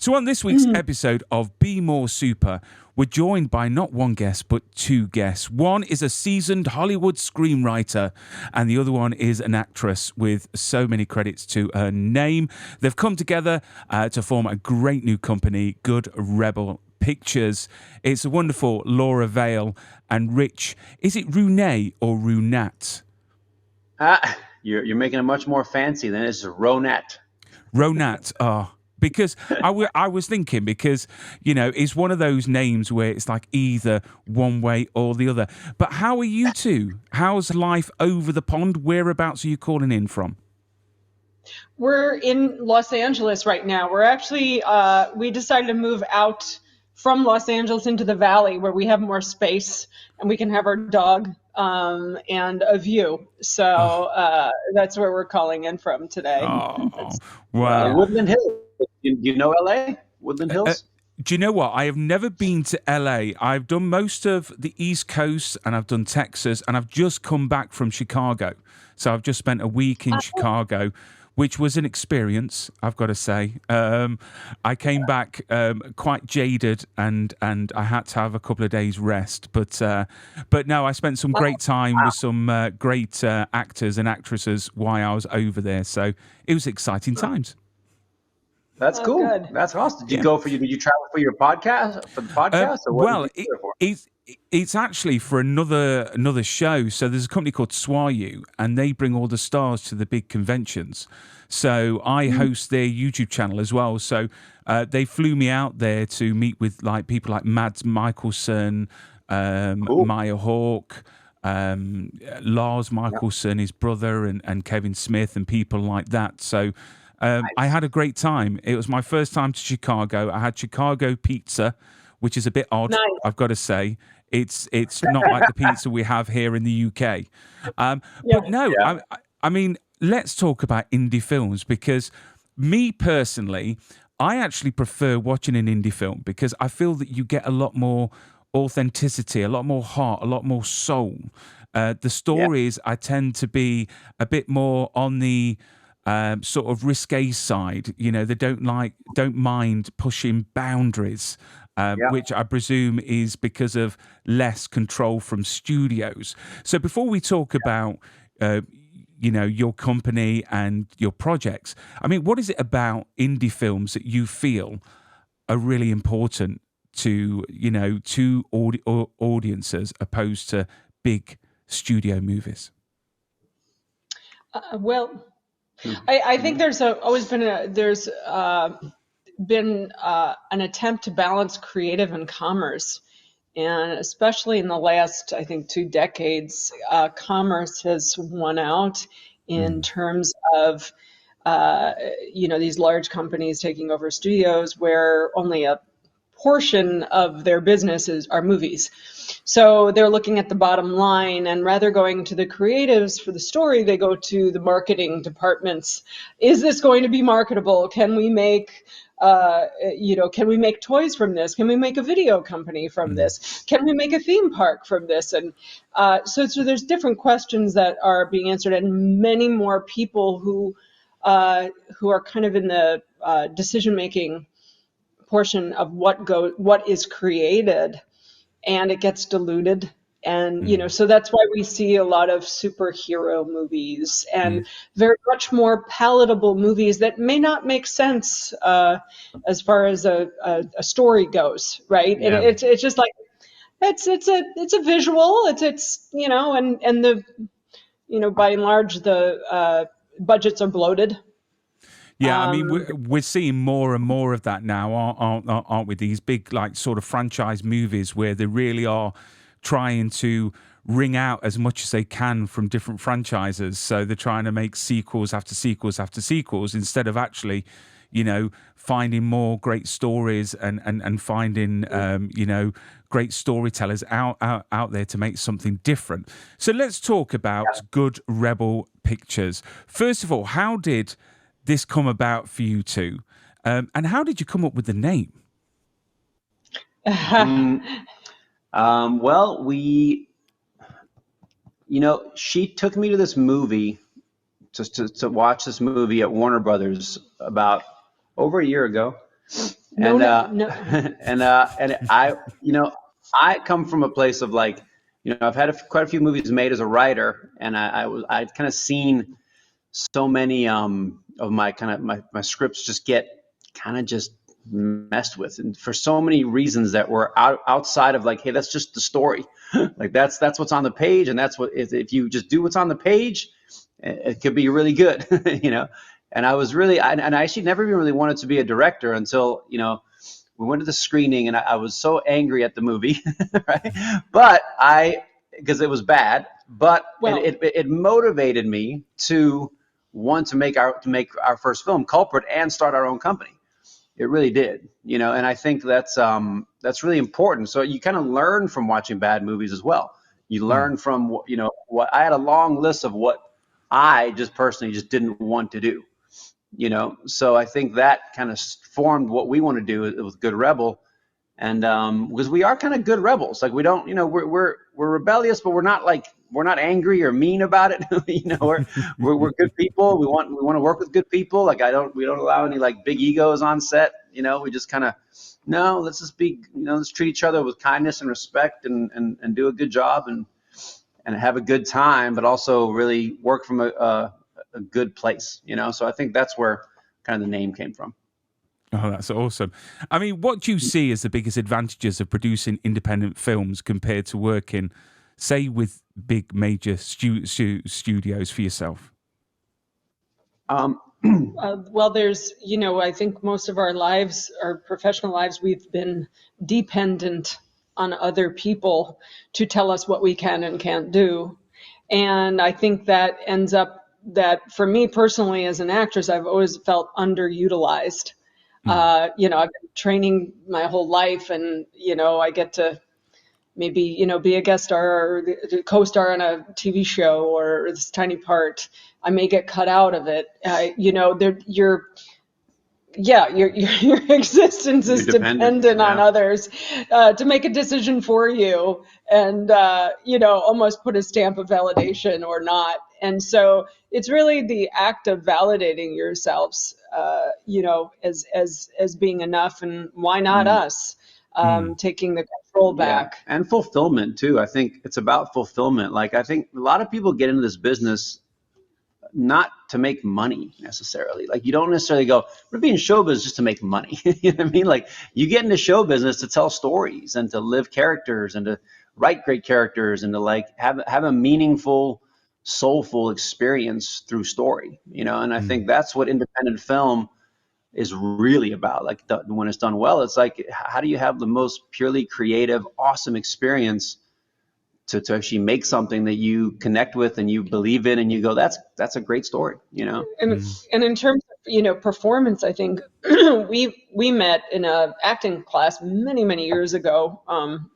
So on this week's episode of Be More Super, we're joined by not one guest, but two guests. One is a seasoned Hollywood screenwriter, and the other one is an actress with so many credits to her name. They've come together to form a great new company, Good Rebel Pictures. It's a wonderful Laura Vale and Rich. Is it Runay or Runat? You're making it much more fancy than it's Ronat. Ronat. Oh. Because I was thinking, because, you know, it's one of those names where it's like either one way or the other. But how are you two? How's life over the pond? Whereabouts are you calling in from? We're in Los Angeles right now. We're actually, we decided to move out from Los Angeles into the Valley where we have more space and we can have our dog and a view. So that's where we're calling in from today. Oh, wow. Woodland Hills. Do you know LA? Woodland Hills? Do you know what? I have never been to LA. I've done most of the East Coast and I've done Texas, and I've just come back from Chicago. So I've just spent a week in Chicago, which was an experience, I've got to say. I came back quite jaded and I had to have a couple of days rest. But no, I spent some great time with some great actors and actresses while I was over there. So it was exciting times. That's cool. Good. That's awesome. Did you travel for your podcast, for the podcast? Or what did you do it for? It's actually for another show. So there's a company called Swayu, and they bring all the stars to the big conventions. So I host their YouTube channel as well. So they flew me out there to meet with like people like Mads Mikkelsen, Maya Hawke, Lars Mikkelsen, his brother, and Kevin Smith, and people like that. So I had a great time. It was my first time to Chicago. I had Chicago pizza, which is a bit odd, I've got to say. It's not like the pizza we have here in the UK. I mean, let's talk about indie films, because me personally, I actually prefer watching an indie film because I feel that you get a lot more authenticity, a lot more heart, a lot more soul. The stories I tend to be a bit more on the sort of risque side. You know, they don't mind pushing boundaries. Which I presume is because of less control from studios. So before we talk about, your company and your projects, I mean, what is it about indie films that you feel are really important to, audiences opposed to big studio movies? I think there's always been an attempt to balance creative and commerce, and especially in the last, I think, 2 decades, commerce has won out in terms of these large companies taking over studios where only a portion of their businesses are movies. So they're looking at the bottom line, and rather going to the creatives for the story, they go to the marketing departments. Is this going to be marketable? Can we make toys from this? Can we make a video company from this? Can we make a theme park from this? And so there's different questions that are being answered, and many more people who are kind of in the decision-making portion of what is created, and it gets diluted. And, so that's why we see a lot of superhero movies and very much more palatable movies that may not make sense as far as a story goes, right? Yeah. And it's just like, it's a visual, and the, by and large, the budgets are bloated. Yeah, I mean, we're seeing more and more of that now, aren't we? These big, like, sort of franchise movies where they really are trying to wring out as much as they can from different franchises. So they're trying to make sequels after sequels after sequels instead of actually, finding more great stories and finding, great storytellers out there to make something different. So let's talk about Good Rebel Pictures. First of all, how did this come about for you two? And how did you come up with the name? Well, she took me to this movie, to watch this movie at Warner Brothers about over a year ago. And No. and I come from a place of like, I've had quite a few movies made as a writer, and I'd kind of seen so many of my kind of my scripts just get kind of just messed with, and for so many reasons that were outside of like, hey, that's just the story. Like that's what's on the page, and that's what if you just do what's on the page, it could be really good. And I was really and I actually never even really wanted to be a director until we went to the screening, and I was so angry at the movie, right? But because it was bad, but it motivated me to want to make our first film, Culprit, and start our own company. It really did, and I think that's really important. So you kind of learn from watching bad movies as well. You learn from what I had a long list of what I just personally just didn't want to do. So I think that kind of formed what we want to do with Good Rebel. And because we are kind of good rebels, like we don't, we're rebellious, but we're not angry or mean about it. We're good people. We want to work with good people. Like we don't allow any like big egos on set. We just kind of no. Let's just be, let's treat each other with kindness and respect, and do a good job and have a good time, but also really work from a good place. So I think that's where kind of the name came from. Oh, that's awesome. I mean, what do you see as the biggest advantages of producing independent films compared to working, say, with big major studios for yourself? Well, there's, I think most of our lives, our professional lives, we've been dependent on other people to tell us what we can and can't do. And I think that ends up that for me personally as an actress, I've always felt underutilized. I've been training my whole life, and, I get to maybe, be a guest star or co-star on a TV show or this tiny part. I may get cut out of it. Your existence is dependent on others to make a decision for you, and almost put a stamp of validation or not. And so it's really the act of validating yourselves, as being enough, and why not us taking the control back. Yeah. And fulfillment too. I think it's about fulfillment. Like I think a lot of people get into this business not to make money necessarily. Like you don't necessarily go, we're being show business just to make money. You know what I mean? Like you get into show business to tell stories and to live characters and to write great characters and to like have a meaningful, soulful experience through story, and I think that's what independent film is really about. Like when it's done well, it's like, how do you have the most purely creative, awesome experience to actually make something that you connect with and you believe in, and you go, that's a great story, And in terms of performance, I think we met in a acting class many years ago.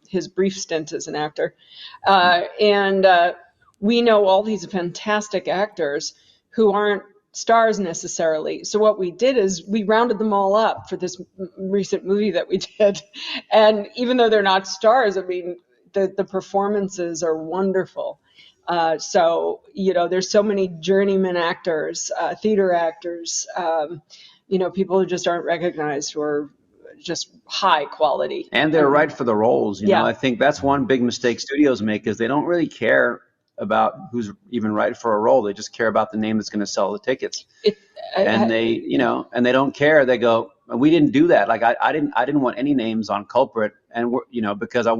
His brief stint as an actor, and we know all these fantastic actors who aren't stars necessarily. So what we did is we rounded them all up for this recent movie that we did, and even though they're not stars, I mean, the performances are wonderful. So, there's so many journeyman actors, theater actors, people who just aren't recognized, who are just high quality. And they're right for the roles. Yeah. I think that's one big mistake studios make, is they don't really care about who's even right for a role. They just care about the name that's going to sell the tickets. And they don't care. They go, we didn't do that. Like I didn't want any names on Culprit, and because I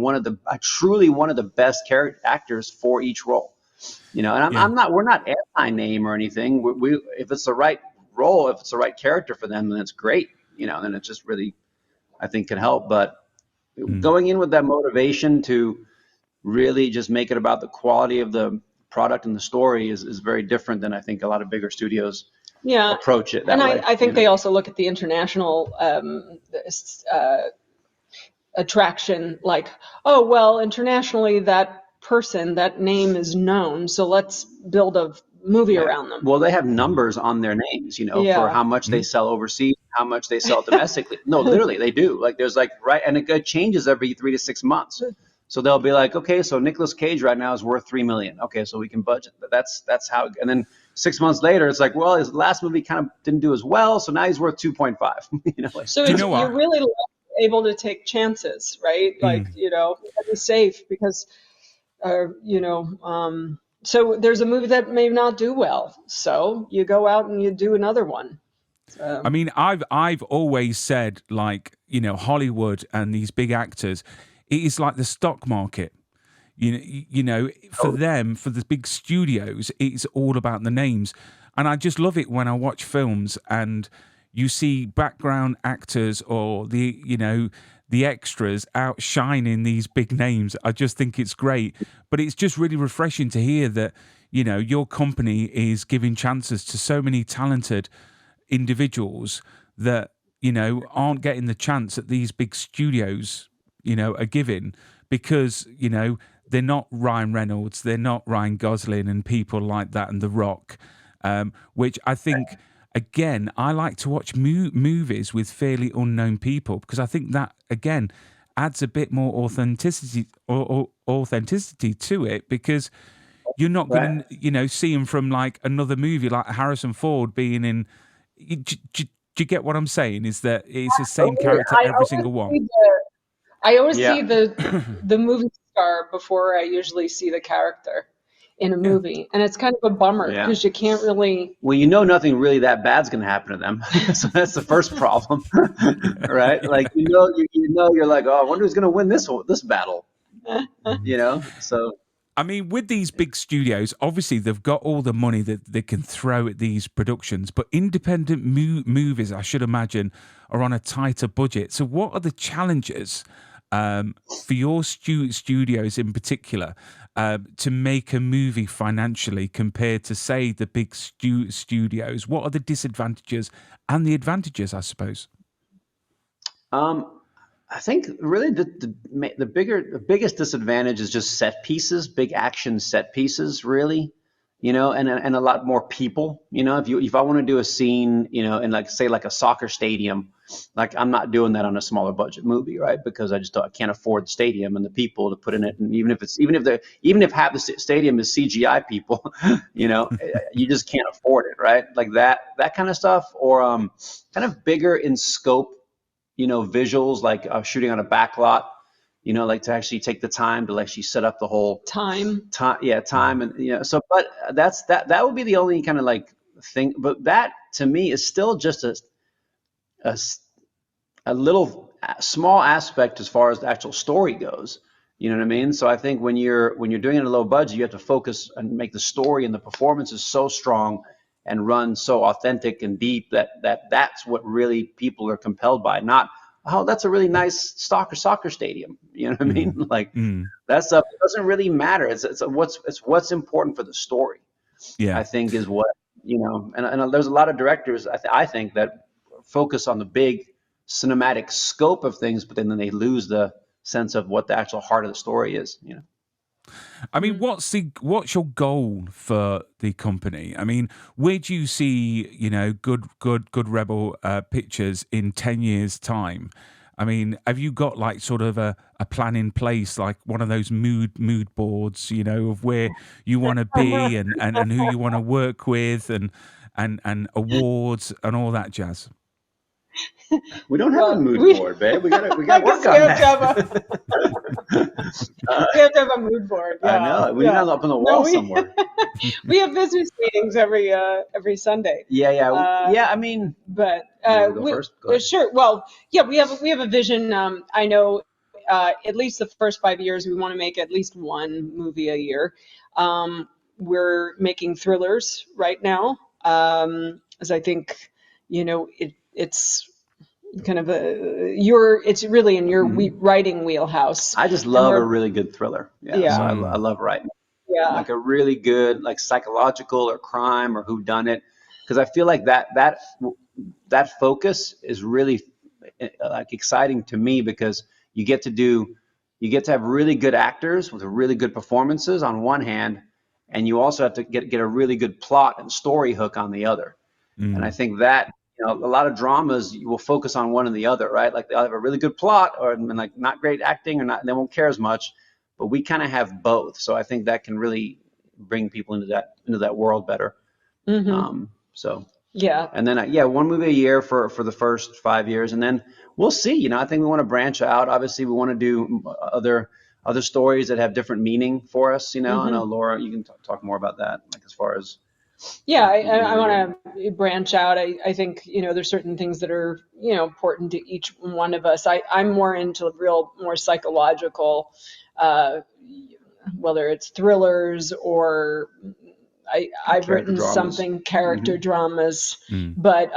truly wanted the best actors for each role. And we're not anti-name or anything. We if it's the right role, if it's the right character for them, then it's great. Then it just really, I think, can help. But going in with that motivation to really just make it about the quality of the product and the story is very different than I think a lot of bigger studios approach it that way. I think they also look at the international attraction, like, oh, well, internationally that person, that name is known, so let's build a movie around them. Well, they have numbers on their names, for how much they sell overseas, how much they sell domestically. No, literally, they do. Like there's and it changes every 3 to 6 months. So they'll be like, okay, so Nicolas Cage right now is worth $3 million. Okay, so we can budget. But that's how. And then 6 months later, it's like, well, his last movie kind of didn't do as well, so now he's worth 2.5. Like, So Do you know you're what? really able to take chances, right? Like, be safe because, so there's a movie that may not do well. So you go out and you do another one. I mean, I've always said, like, Hollywood and these big actors, it is like the stock market. For them, for the big studios, it's all about the names. And I just love it when I watch films and you see background actors or the extras outshining these big names. I just think it's great. But it's just really refreshing to hear that, your company is giving chances to so many talented individuals that aren't getting the chance that these big studios are giving, because they're not Ryan Reynolds, they're not Ryan Gosling and people like that, and The Rock, which I think, again, I like to watch movies with fairly unknown people, because I think that, again, adds a bit more authenticity or authenticity to it, because you're not going to see him from like another movie like Harrison Ford being in. Do you get what I'm saying? Is that it's the same character I every always single one? see I always yeah. see the movie star before I usually see the character in a Yeah. movie, and it's kind of a bummer Yeah. because you can't really. Well, nothing really that bad's going to happen to them. So that's the first problem, right? Like, you're like, oh, I wonder who's going to win this battle, So I mean, with these big studios, obviously they've got all the money that they can throw at these productions, but independent movies, I should imagine, are on a tighter budget. So, what are the challenges for your studios in particular to make a movie financially compared to, say, the big studios? What are the disadvantages and the advantages, I suppose? I think really the biggest disadvantage is just set pieces, big action set pieces, really, and a lot more people. If I want to do a scene, in like, say, like a soccer stadium, like, I'm not doing that on a smaller budget movie, right? Because I can't afford the stadium and the people to put in it, and even if half the stadium is CGI people, you just can't afford it, right? Like that kind of stuff, or kind of bigger in scope, visuals, like shooting on a back lot, like to actually take the time to actually set up the whole Time. time, and so, but that would be the only kind of like thing. But that to me is still just a, a little small aspect as far as the actual story goes. You know what I mean? So I think when you're doing it at a low budget, you have to focus and make the story and the performances so strong and run so authentic and deep that's what really people are compelled by. Not, oh, that's a really nice soccer stadium. You know what I mean? Mm. Like, Mm. that stuff doesn't really matter. It's what's important for the story, Yeah. I think, is what, and there's a lot of directors, I think, that focus on the big cinematic scope of things, but then they lose the sense of what the actual heart of the story is. I mean, what's your goal for the company? I mean, where do you see good Rebel pictures in 10 years' time? I mean, have you got like sort of a plan in place, like one of those mood boards, of where you want to be and who you want to work with and awards and all that jazz? We don't have a Well, mood we board, babe. We got to I work guess we on have to have a that. we have to have a mood board. I Yeah, know. We need yeah. that up on the No, wall somewhere. we have business meetings every Sunday. Yeah. I mean, But you want to go first? Go ahead. sure. Well, yeah, we have a vision. I know at least the first 5 years we want to make at least one movie a year. We're making thrillers right now, as I think it's kind of it's really in your writing wheelhouse, I just and love a really good thriller. Yeah, so yeah, I love writing. yeah, Like a really good, like, psychological or crime or whodunit, because I feel like that focus is really like exciting to me, because you get to have really good actors with really good performances on one hand, and you also have to get a really good plot and story hook on the other. And I Mm. think that, a lot of dramas, you will focus on one and the other, right? Like, they'll have a really good plot, or and like not great acting, or not, they won't care as much. But we kind of have both, so I think that can really bring people into that world better. Hmm. So, Yeah. and then, one movie a year for the first 5 years. And then we'll see, I think we want to branch out. Obviously we want to do other stories that have different meaning for us. I Hmm. know Laura, you can talk more about that, like as far as, Yeah, I your, want to branch out. I think, there's certain things that are, important to each one of us. I'm more into more psychological, uh, whether it's thrillers or I've character written dramas. something Hmm. character dramas, Mm. but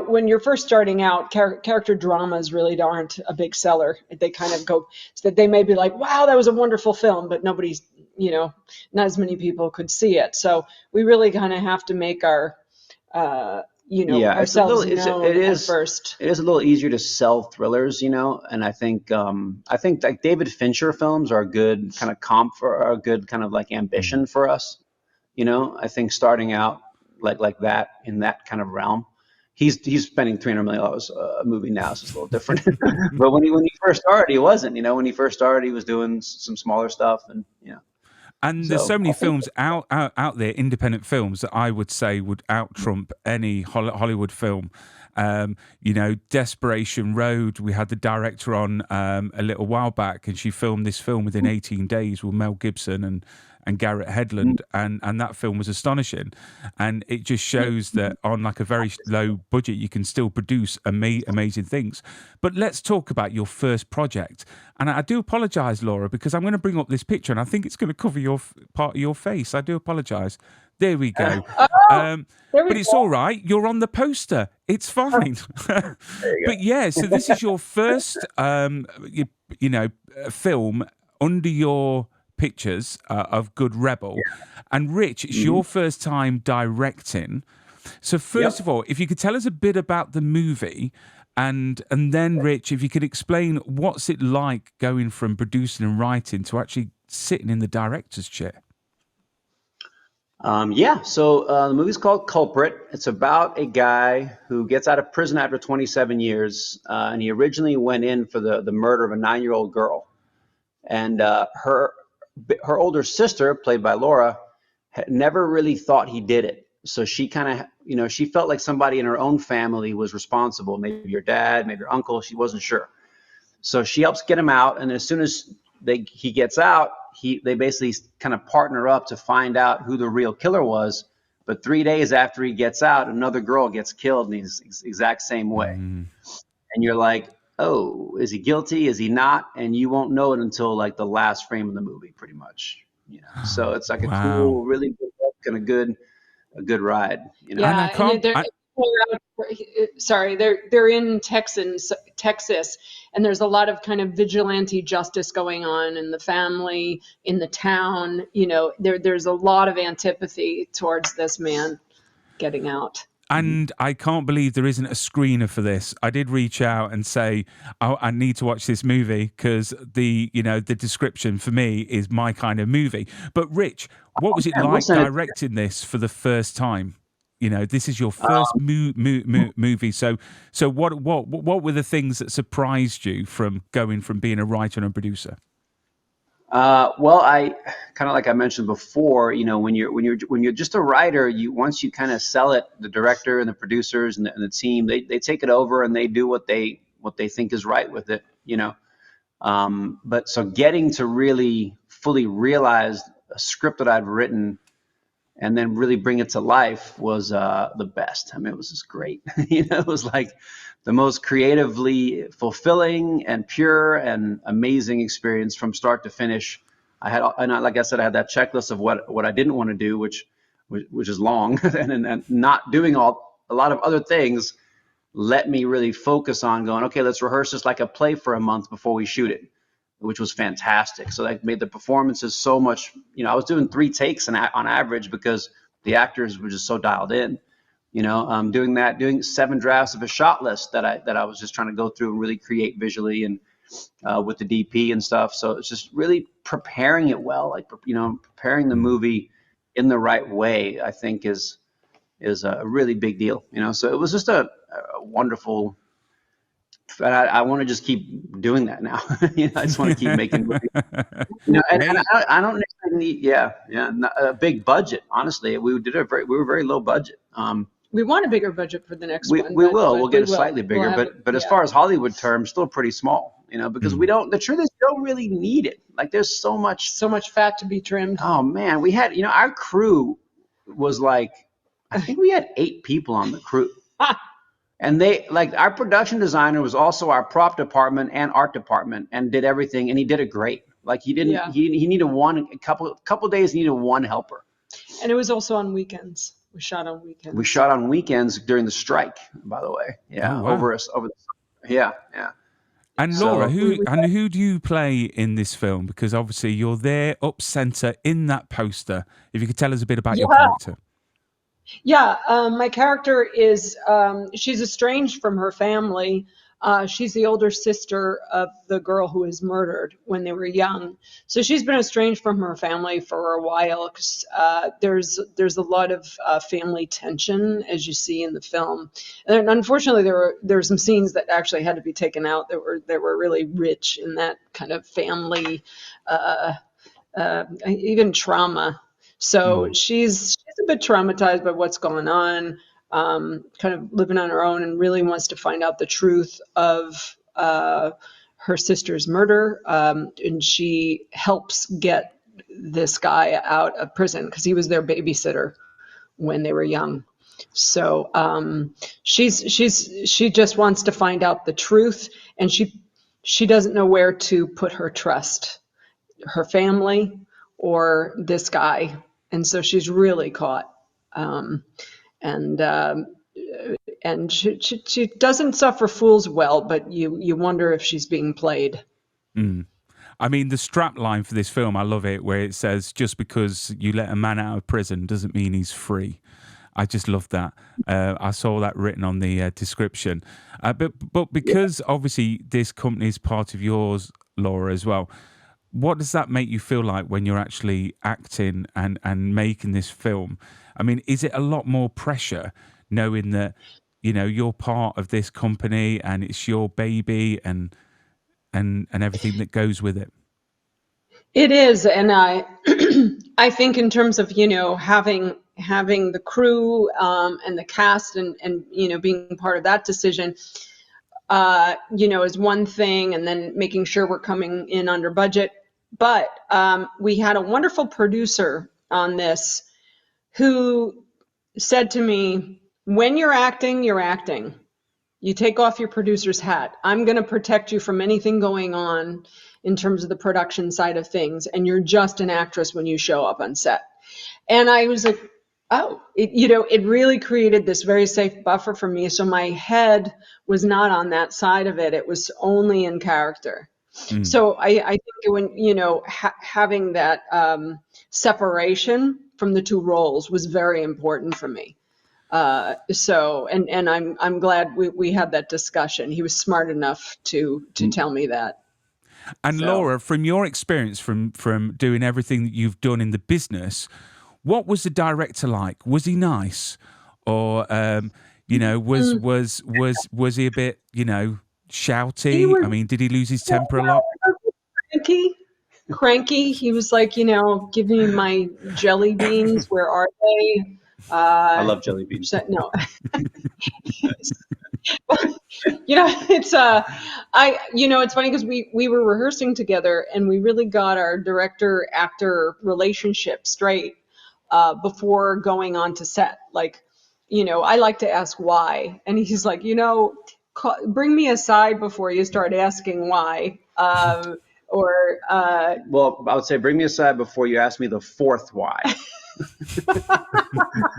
when you're first starting out, character dramas really aren't a big seller. They kind of go, so that they may be like, wow, that was a wonderful film, but nobody's, not as many people could see it. So we really kind of have to make Yeah, ourselves known at first. it is a little easier to sell thrillers, and I think like David Fincher films are a good kind of comp for a good kind of like Mm. ambition for us. I think starting out like that in that kind of realm. He's spending $300 million a movie now, so it's a little different. But when he first started, he wasn't. When he first started, he was doing some smaller stuff, and And there's so so many I think films out there, independent films, that I would say would out trump any Hollywood film. Desperation Road. We had the director on a little while back, and she filmed this film within 18 days with Mel Gibson and Garrett Hedlund, and that film was astonishing. And it just shows that on like a very low budget, you can still produce amazing things. But let's talk about your first project. And I do apologize, Laura, because I'm going to bring up this picture, and I think it's going to cover your part of your face. I do apologize. There we go. Oh, Um, there we but it's all go. right. You're on the poster. It's fine. there you But yeah, so this is your first, film under your pictures of Good Rebel. And Rich, go. it's your first time directing. So first of Yep. all, if you could tell us a bit about the movie, and then Rich, if you could explain what's it like going from producing and writing to actually sitting in the director's chair. So the movie's called Culprit. It's about a guy who gets out of prison after 27 years, and he originally went in for the murder of a 9-year-old girl. And her older sister, played by Laura, had never really thought he did it. So she kind of, she felt like somebody in her own family was responsible. Maybe your dad, maybe your uncle. She wasn't sure. So she helps get him out, and as soon as he gets out, they basically kind of partner up to find out who the real killer was. But 3 days after he gets out, another girl gets killed in the exact same way, Mm. and you're like, oh, is he guilty? Is he not? And you won't know it until like the last frame of the movie, pretty much. So it's like a Wow. cool, really good look and a good ride. And I Yeah, and can't. sorry, they're in Texas, and there's a lot of kind of vigilante justice going on in the family, in the town. There's a lot of antipathy towards this man getting out. And I can't believe there isn't a screener for this. I did reach out and say I need to watch this movie because the description for me is my kind of movie. But Rich, what was it And we'll like send it. directing this for the first time? This is your first movie. So what were the things that surprised you from going from being a writer and a producer? Well, I kind of like I mentioned before, when you're just a writer, once you kind of sell it, the director and the producers and the team, they take it over and they do what they think is right with it, But so getting to really fully realize a script that I've written and then really bring it to life was the best. I mean, it was just great. It was like the most creatively fulfilling and pure and amazing experience from start to finish. Like I said, I had that checklist of what I didn't want to do, which is long, and not doing a lot of other things let me really focus on going, okay, let's rehearse this like a play for a month before we shoot it, which was fantastic. So that made the performances so much, I was doing 3 takes on average because the actors were just so dialed in, doing 7 drafts of a shot list that I was just trying to go through and really create visually and with the DP and stuff. So it's just really preparing it well, like, preparing the movie in the right way, I think is a really big deal, So it was just a wonderful. I want to just keep doing that now. I just want to keep making movies. And Hey, I don't necessarily a big budget. Honestly, we were very low budget. We want a bigger budget for the next one. We will. We'll get we a slightly bigger, but as far as Hollywood terms, still pretty small. Because we don't. The truth is, we don't really need it. Like, there's so much fat to be trimmed. Oh man, we had. Our crew was like, I think we had 8 people on the crew. And our production designer was also our prop department and art department, and did everything, and he did it great. Like, he didn't. Yeah. He needed a couple days. He needed one helper. And it was also on weekends. We shot on weekends. We shot on weekends during the strike, by the way. Yeah, oh, wow. over the yeah. And Laura, who do you play in this film? Because obviously you're there up center in that poster. If you could tell us a bit about your character. Yeah, my character is, she's estranged from her family. She's the older sister of the girl who was murdered when they were young. So she's been estranged from her family for a while, because there's a lot of family tension, as you see in the film. And unfortunately, there were some scenes that actually had to be taken out that were really rich in that kind of family, even trauma. So she's a bit traumatized by what's going on. Kind of living on her own, and really wants to find out the truth of her sister's murder. And she helps get this guy out of prison because he was their babysitter when they were young. So she just wants to find out the truth, and she doesn't know where to put her trust, her family or this guy. And so she's really caught. And she doesn't suffer fools well, but you wonder if she's being played. I mean, the strap line for this film, I love it, where it says, just because you let a man out of prison doesn't mean he's free. I just love that. I saw that written on the description. But because obviously this company is part of yours, Laura, as well, what does that make you feel like when you're actually acting and making this film? I mean, is it a lot more pressure knowing that, you're part of this company and it's your baby and everything that goes with it? It is. And I I think in terms of, having the crew and the cast and being part of that decision, is one thing, and then making sure we're coming in under budget. But we had a wonderful producer on this who said to me, when you're acting, you're acting. You take off your producer's hat. I'm going to protect you from anything going on in terms of the production side of things. And you're just an actress when you show up on set. And I was like, oh, it really created this very safe buffer for me. So my head was not on that side of it. It was only in character. So I think when, having that separation from the two roles was very important for me. So I'm glad we had that discussion. He was smart enough to tell me that. And so, Laura, from your experience from doing everything that you've done in the business, what was the director like? Was he nice, or was he a bit shouty? I mean, did he lose his temper a lot? Cranky. He was like, give me my jelly beans. Where are they? I love jelly beans. No. It's it's funny because we were rehearsing together, and we really got our director actor relationship straight before going on to set. Like, I like to ask why, and he's like, bring me aside before you start asking why. Well, I would say bring me aside before you ask me the fourth why.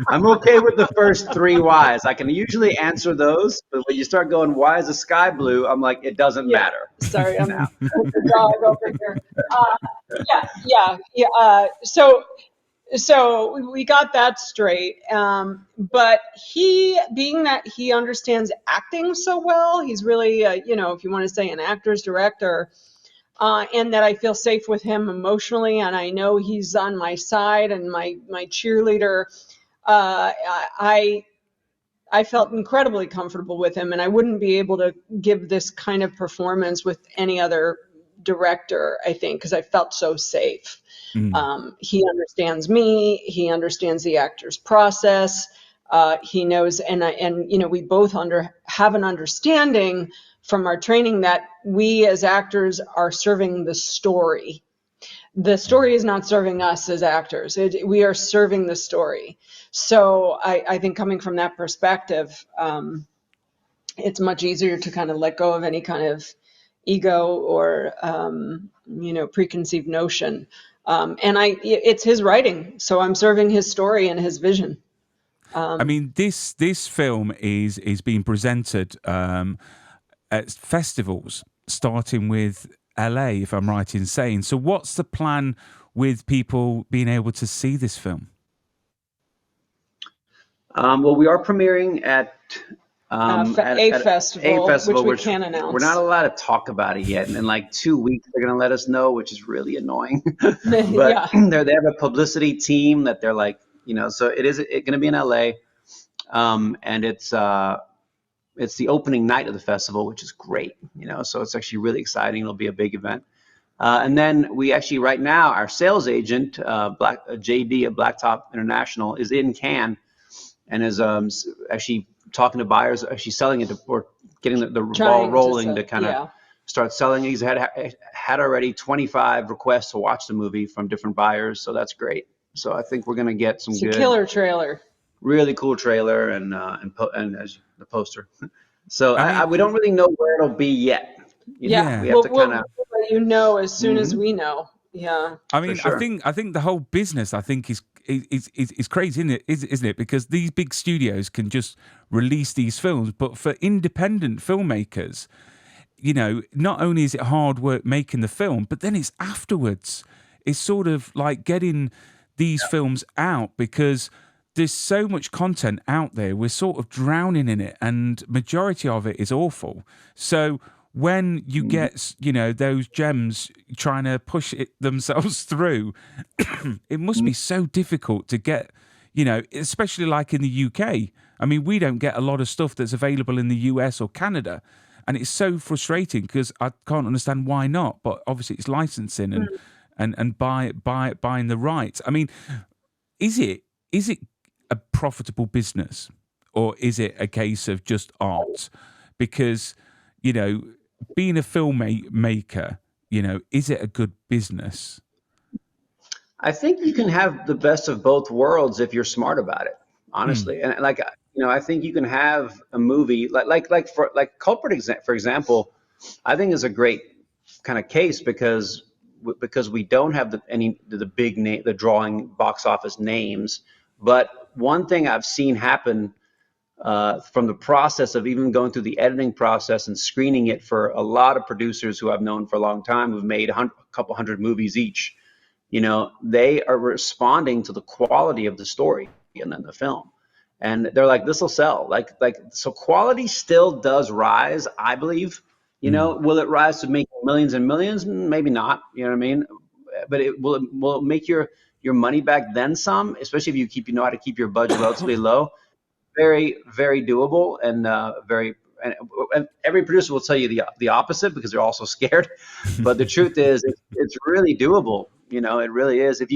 I'm okay with the first 3 whys. I can usually answer those, but when you start going, why is the sky blue? I'm like, it doesn't matter. Sorry, I'm the dog over here. So we got that straight. But he, being that he understands acting so well, he's really, if you want to say an actor's director, and that I feel safe with him emotionally, and I know he's on my side and my cheerleader. I felt incredibly comfortable with him, and I wouldn't be able to give this kind of performance with any other director, I think, because I felt so safe. Mm. He understands me. He understands the actor's process. He knows, and we both have an understanding from our training that we as actors are serving the story. The story is not serving us as actors. We are serving the story. So I think coming from that perspective, it's much easier to kind of let go of any kind of ego or preconceived notion. It's his writing, so I'm serving his story and his vision. I mean, this film is being presented at festivals, starting with LA, if I'm right in saying. So, what's the plan with people being able to see this film? Well, we are premiering at A festival, festival, which we which can't we're not announce. allowed to talk about it yet. And in like 2 weeks, they're going to let us know, which is really annoying. But Yeah. they have a publicity team that they're like, so it's going to be in LA, and it's the opening night of the festival, which is great. So it's actually really exciting. It'll be a big event. And then we actually, right now, our sales agent, JD of Blacktop International, is in Cannes and is actually talking to buyers, actually selling it or getting the ball rolling to kind of start selling. He's had already 25 requests to watch the movie from different buyers, so that's great. So I think we're going to get some good, killer trailer, really cool trailer and as the poster. So I mean, we don't really know where it'll be yet. We have to kind of we'll let as soon as we know. Yeah. I mean, sure. I think the whole business, I think, is crazy, isn't it? Because these big studios can just release these films, but for independent filmmakers, not only is it hard work making the film, but then it's afterwards. It's sort of like getting these films out because there's so much content out there. We're sort of drowning in it, and majority of it is awful. So when you get, those gems trying to push it themselves through, it must be so difficult to get, especially like in the UK. I mean, we don't get a lot of stuff that's available in the US or Canada. And it's so frustrating because I can't understand why not. But obviously it's licensing and buying the rights. I mean, is it a profitable business, or is it a case of just art? Because, being a filmmaker, is it a good business? I think you can have the best of both worlds if you're smart about it, honestly. And I think you can have a movie like Culprit, for example. I think is a great kind of case because we don't have the big name, the drawing box office names. But one thing I've seen happen from the process of even going through the editing process and screening it for a lot of producers who I've known for a long time who've made a couple hundred movies each, they are responding to the quality of the story and then the film. And they're like, this will sell. So quality still does rise, I believe. Will it rise to make millions and millions? Maybe not. You know what I mean? But will it make your money back then some, especially if you know how to keep your budget relatively low. Very, very doable and and every producer will tell you the opposite because they're also scared. But the truth is, it's really doable. It really is. If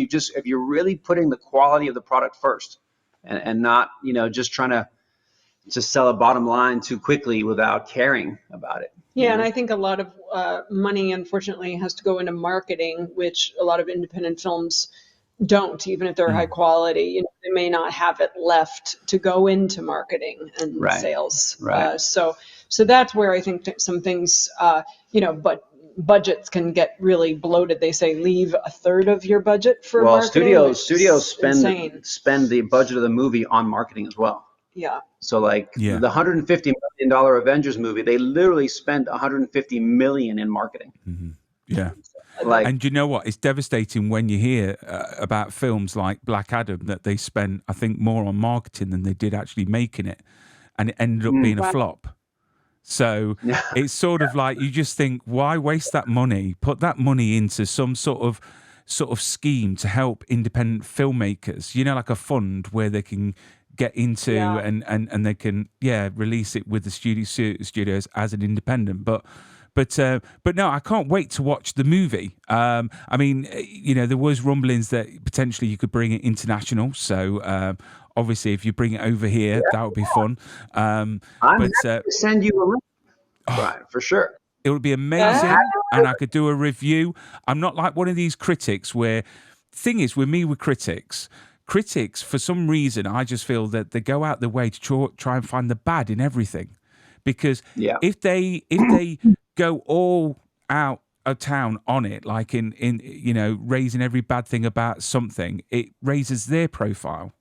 you're really putting the quality of the product first, and not just trying to just sell a bottom line too quickly without caring about it. Yeah, and I think a lot of money, unfortunately, has to go into marketing, which a lot of independent films don't, even if they're high quality. They may not have it left to go into marketing and sales. Right. So that's where I think some things, but budgets can get really bloated. They say leave a third of your budget for marketing. Studios spend the budget of the movie on marketing as well. Yeah. So the $150 million Avengers movie, they literally spent $150 million in marketing. Mm-hmm. Yeah. And you know what? It's devastating when you hear about films like Black Adam that they spent, I think, more on marketing than they did actually making it, and it ended up being a flop. So it's sort of like you just think, why waste that money? Put that money into some sort of scheme to help independent filmmakers. Like a fund where they can get into and they can release it with the studios as an independent. But but no, I can't wait to watch the movie. I mean, there was rumblings that potentially you could bring it international. So obviously, if you bring it over here, that would be fun. I'm happy to send you a link, Brian, for sure. It would be amazing, and I could do a review. I'm not like one of these critics where, thing is, with me with critics, for some reason, I just feel that they go out their way to try and find the bad in everything. Because if they go all out of town on it, like in raising every bad thing about something, it raises their profile,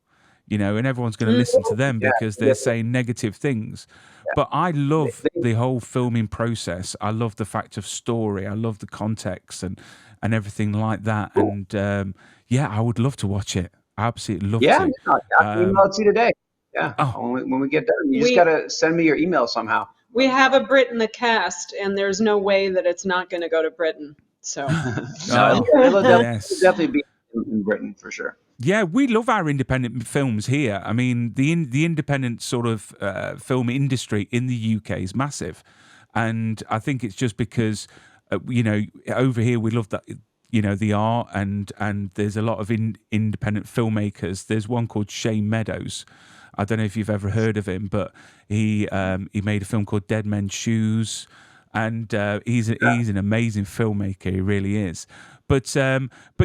and everyone's going to listen to them because they're saying negative things. But I love the whole filming process. I love the fact of story. I love the context and everything like that. And I would love to watch it. I absolutely love to. I'll email it to you today. Yeah. When we get done, you just got to send me your email somehow. We have a Brit in the cast, and there's no way that it's not going to go to Britain. So it'll definitely be in Britain for sure. Yeah, we love our independent films here. I mean, the independent sort of film industry in the UK is massive, and I think it's just because over here we love that. The art and there's a lot of independent filmmakers. There's one called Shane Meadows. I don't know if you've ever heard of him, but he made a film called Dead Men's Shoes, and he's an amazing filmmaker. He really is. But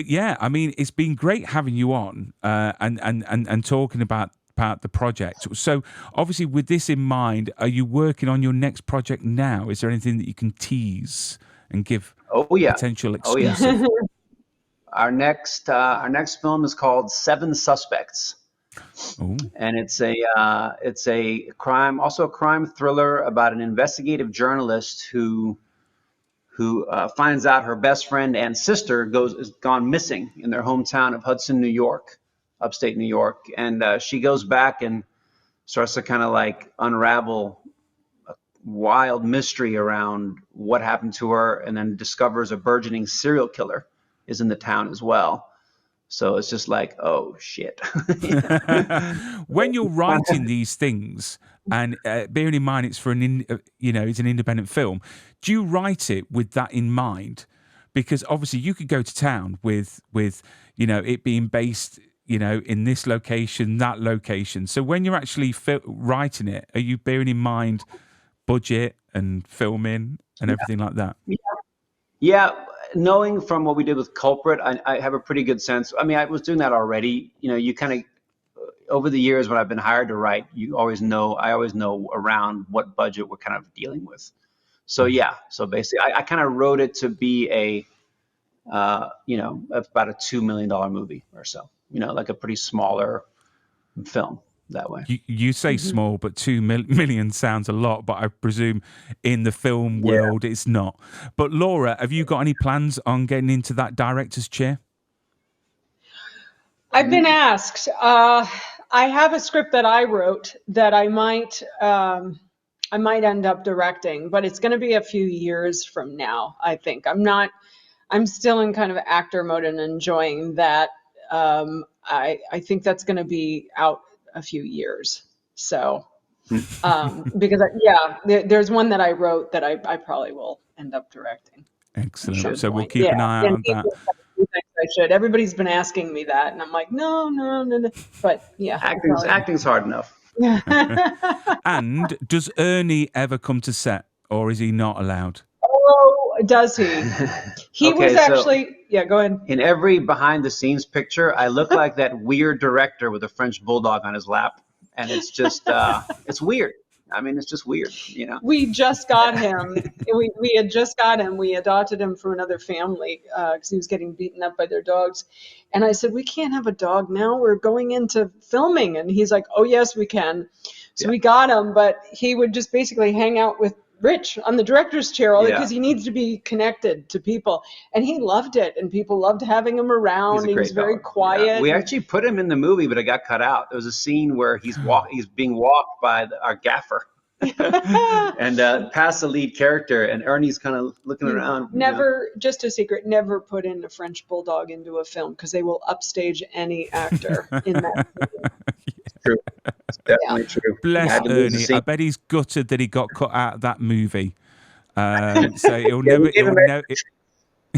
yeah, I mean, it's been great having you on and talking about the project. So obviously, with this in mind, are you working on your next project now? Is there anything that you can tease and give potential exclusive? Our next film is called Seven Suspects. Ooh. And it's a crime thriller about an investigative journalist who finds out her best friend and sister is gone missing in their hometown of Hudson, New York, upstate New York, and she goes back and starts to kind of like unravel a wild mystery around what happened to her, and then discovers a burgeoning serial killer is in the town as well. So it's just like, oh shit. When you're writing these things, and bearing in mind it's for it's an independent film, do you write it with that in mind? Because obviously you could go to town with it being based in this location, that location. So when you're actually writing it, are you bearing in mind budget and filming and everything like that? Yeah. Knowing from what we did with Culprit, I have a pretty good sense. I mean, I was doing that already. You kind of, over the years when I've been hired to write, I always know around what budget we're kind of dealing with. So so basically I kind of wrote it to be about a $2 million movie or so, like a pretty smaller film. That way. You say small, but 2 million sounds a lot, but I presume in the film world it's not. But Laura, have you got any plans on getting into that director's chair? I've been asked. I have a script that I wrote that I might end up directing, but it's going to be a few years from now, I think. I'm still in kind of actor mode and enjoying that. I think that's going to be out a few years. So, because there's one that I wrote that I probably will end up directing. Excellent. So we'll keep an eye out on that. I should. Everybody's been asking me that, and I'm like, no. But yeah, acting's hard enough. And does Ernie ever come to set, or is he not allowed? Oh, does he? He was actually. Yeah, go ahead. In every behind the scenes picture, I look like that weird director with a French bulldog on his lap. And it's just, it's weird. I mean, it's just weird, We just got him. We had just got him. We adopted him from another family because he was getting beaten up by their dogs. And I said, we can't have a dog now. We're going into filming. And he's like, oh, yes, we can. So we got him, but he would just basically hang out with Rich on the director's chair because he needs to be connected to people, and he loved it, and people loved having him around. He was very quiet. Yeah. We actually put him in the movie, but it got cut out. There was a scene where he's being walked by our gaffer, and past the lead character, and Ernie's kind of looking around. Just a secret, never put in a French bulldog into a film because they will upstage any actor in that film. True. It's definitely true. Bless Ernie. I bet he's gutted that he got cut out of that movie. So it'll Yeah, never, we gave it'll him never.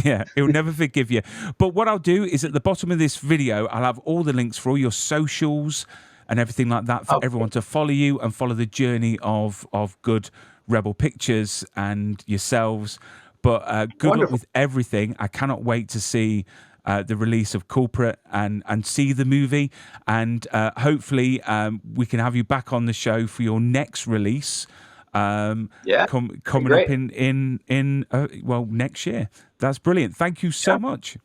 Yeah, he'll never forgive you. But what I'll do is at the bottom of this video, I'll have all the links for all your socials and everything like that for everyone to follow you and follow the journey of good Rebel Pictures and yourselves. But good luck Wonderful. with everything. I cannot wait to see the release of Culprit and see the movie. And hopefully we can have you back on the show for your next release. Yeah, Coming great. up in well, next year. That's brilliant. Thank you so much.